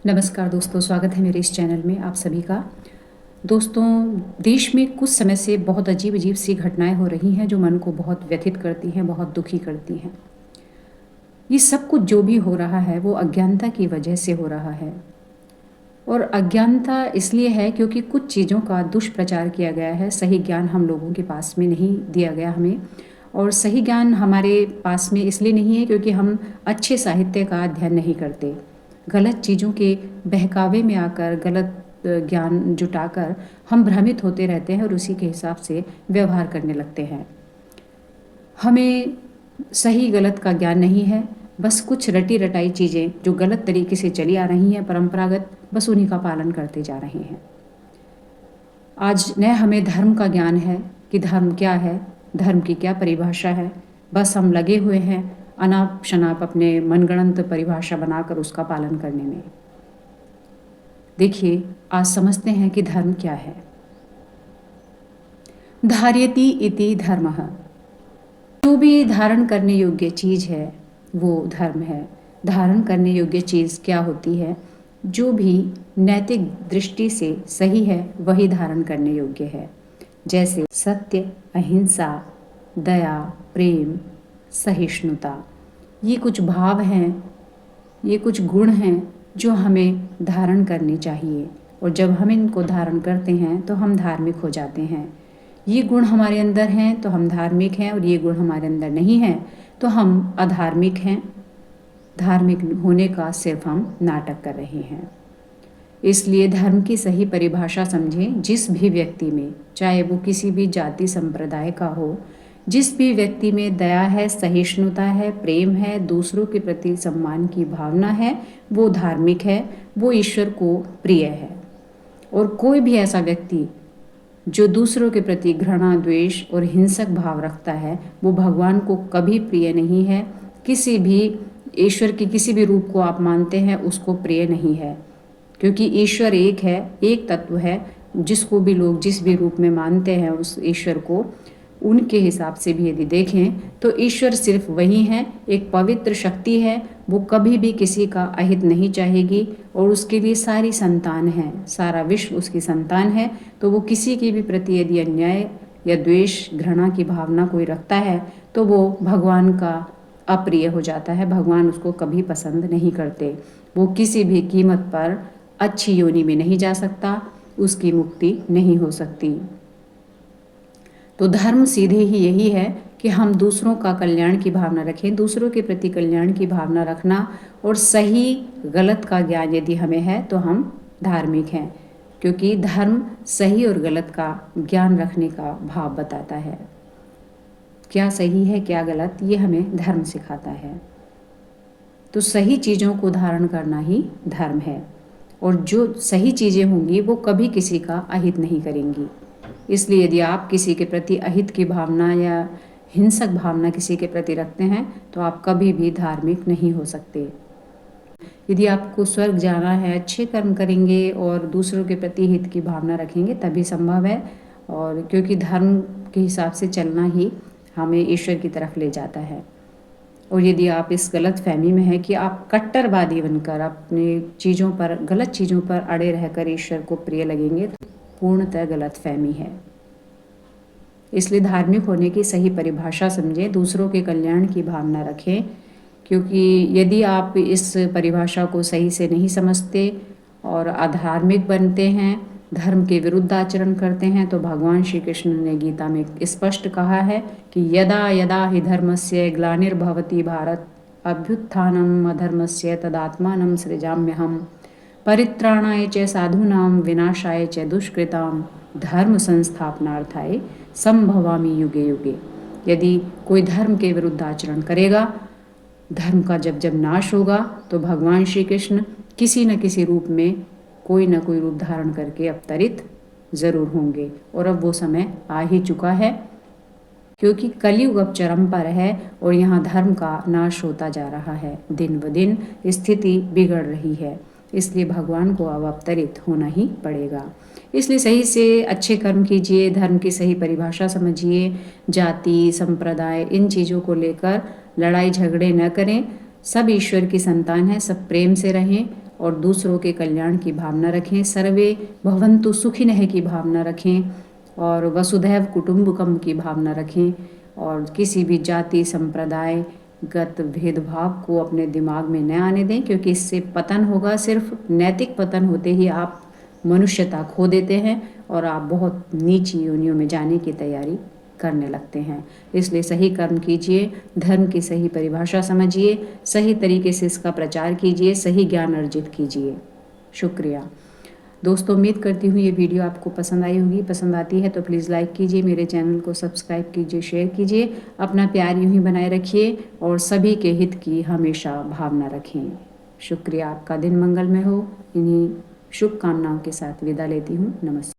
नमस्कार दोस्तों, स्वागत है मेरे इस चैनल में आप सभी का। दोस्तों, देश में कुछ समय से बहुत अजीब-अजीब सी घटनाएँ हो रही हैं जो मन को बहुत व्यथित करती हैं, बहुत दुखी करती हैं। ये सब कुछ जो भी हो रहा है वो अज्ञानता की वजह से हो रहा है। और अज्ञानता इसलिए है क्योंकि कुछ चीज़ों का दुष्प्रचार किया गया है, सही ज्ञान हम लोगों के पास में नहीं दिया गया हमें। और सही ज्ञान हमारे पास में इसलिए नहीं है क्योंकि हम अच्छे साहित्य का अध्ययन नहीं करते। गलत चीज़ों के बहकावे में आकर गलत ज्ञान जुटाकर हम भ्रमित होते रहते हैं और उसी के हिसाब से व्यवहार करने लगते हैं। हमें सही गलत का ज्ञान नहीं है, बस कुछ रटी-रटाई चीज़ें जो गलत तरीके से चली आ रही हैं परंपरागत, बस उन्हीं का पालन करते जा रहे हैं। आज न हमें धर्म का ज्ञान है कि धर्म क्या है, धर्म की क्या परिभाषा है, बस हम लगे हुए हैं अनाप-शनाप अपने मनगढ़ंत परिभाषा बनाकर उसका पालन करने में। देखिए, आज समझते हैं कि धर्म क्या है। धार्यति इति धर्मः। जो भी धारण करने योग्य चीज़ है वो धर्म है। धारण करने योग्य चीज़ क्या होती है? जो भी नैतिक दृष्टि से सही है वही धारण करने योग्य है। जैसे सत्य, अहिंसा, दया, प्रेम, सहिष्णुता। ये कुछ भाव हैं, ये कुछ गुण हैं जो हमें धारण करनी चाहिए। और जब हम इनको धारण करते हैं तो हम धार्मिक हो जाते हैं। ये गुण हमारे अंदर हैं तो हम धार्मिक हैं, और ये गुण हमारे अंदर नहीं हैं तो हम अधार्मिक हैं। धार्मिक होने का सिर्फ हम नाटक कर रहे हैं। इसलिए धर्म की सही परिभाषा समझें। जिस भी व्यक्ति में, चाहे वो किसी भी जाति संप्रदाय का हो, जिस भी व्यक्ति में दया है, सहिष्णुता है, प्रेम है, दूसरों के प्रति सम्मान की भावना है, वो धार्मिक है, वो ईश्वर को प्रिय है। और कोई भी ऐसा व्यक्ति जो दूसरों के प्रति घृणा, द्वेष और हिंसक भाव रखता है, वो भगवान को कभी प्रिय नहीं है। किसी भी ईश्वर के किसी भी रूप को आप मानते हैं उसको प्रिय नहीं है, क्योंकि ईश्वर एक है, एक तत्व है। जिसको भी लोग जिस भी रूप में मानते हैं उस ईश्वर को, उनके हिसाब से भी यदि देखें तो ईश्वर सिर्फ वही है, एक पवित्र शक्ति है। वो कभी भी किसी का अहित नहीं चाहेगी और उसके लिए सारी संतान है, सारा विश्व उसकी संतान है। तो वो किसी के भी प्रति यदि अन्याय या द्वेष, घृणा की भावना कोई रखता है तो वो भगवान का अप्रिय हो जाता है। भगवान उसको कभी पसंद नहीं करते। वो किसी भी कीमत पर अच्छी योनि में नहीं जा सकता, उसकी मुक्ति नहीं हो सकती। तो धर्म सीधे ही यही है कि हम दूसरों का कल्याण की भावना रखें, दूसरों के प्रति कल्याण की भावना रखना, और सही गलत का ज्ञान यदि हमें है तो हम धार्मिक हैं, क्योंकि धर्म सही और गलत का ज्ञान रखने का भाव बताता है। क्या सही है क्या गलत, ये हमें धर्म सिखाता है। तो सही चीज़ों को धारण करना ही धर्म है, और जो सही चीज़ें होंगी वो कभी किसी का अहित नहीं करेंगी। इसलिए यदि आप किसी के प्रति अहित की भावना या हिंसक भावना किसी के प्रति रखते हैं तो आप कभी भी धार्मिक नहीं हो सकते। यदि आपको स्वर्ग जाना है, अच्छे कर्म करेंगे और दूसरों के प्रति हित की भावना रखेंगे तभी संभव है। और क्योंकि धर्म के हिसाब से चलना ही हमें ईश्वर की तरफ ले जाता है। और यदि आप इस गलत फहमी में हैं कि आप कट्टरवादी बनकर अपने चीज़ों पर, गलत चीज़ों पर अड़े रहकर ईश्वर को प्रिय लगेंगे, तो पूर्णतः गलत फहमी है। इसलिए धार्मिक होने की सही परिभाषा समझें, दूसरों के कल्याण की भावना रखें। क्योंकि यदि आप इस परिभाषा को सही से नहीं समझते और अधार्मिक बनते हैं, धर्म के विरुद्ध आचरण करते हैं, तो भगवान श्री कृष्ण ने गीता में स्पष्ट कहा है कि यदा यदा हि धर्मस्य ग्लानिर्भवति भारत अभ्युत्थानम् अधर्मस्य तदात्मानं सृजाम्यहम् परित्राणाय च साधूनां विनाशाय च दुष्कृतां धर्म संस्थापनार्थाय संभवामि युगे युगे। यदि कोई धर्म के विरुद्ध आचरण करेगा, धर्म का जब जब नाश होगा, तो भगवान श्री कृष्ण किसी न किसी रूप में, कोई न कोई रूप धारण करके अवतरित जरूर होंगे। और अब वो समय आ ही चुका है, क्योंकि कलयुग अब चरम पर है और यहाँ धर्म का नाश होता जा रहा है। दिन ब दिन स्थिति बिगड़ रही है, इसलिए भगवान को अब अवतरित होना ही पड़ेगा। इसलिए सही से अच्छे कर्म कीजिए, धर्म की सही परिभाषा समझिए। जाति, संप्रदाय, इन चीज़ों को लेकर लड़ाई झगड़े न करें। सब ईश्वर की संतान है, सब प्रेम से रहें और दूसरों के कल्याण की भावना रखें, सर्वे भवन्तु सुखिनः की भावना रखें और वसुधैव कुटुम्बकम की भावना रखें और किसी भी जाति संप्रदायगत भेदभाव को अपने दिमाग में न आने दें, क्योंकि इससे पतन होगा। सिर्फ नैतिक पतन होते ही आप मनुष्यता खो देते हैं और आप बहुत नीची योनियों में जाने की तैयारी करने लगते हैं। इसलिए सही कर्म कीजिए, धर्म की सही परिभाषा समझिए, सही तरीके से इसका प्रचार कीजिए, सही ज्ञान अर्जित कीजिए। शुक्रिया दोस्तों, उम्मीद करती हूँ ये वीडियो आपको पसंद आई होगी। पसंद आती है तो प्लीज़ लाइक कीजिए, मेरे चैनल को सब्सक्राइब कीजिए, शेयर कीजिए। अपना प्यार यूँ ही बनाए रखिए और सभी के हित की हमेशा भावना रखें। शुक्रिया, आपका दिन मंगलमय हो। इन्हीं शुभकामनाओं के साथ विदा लेती हूँ। नमस्कार।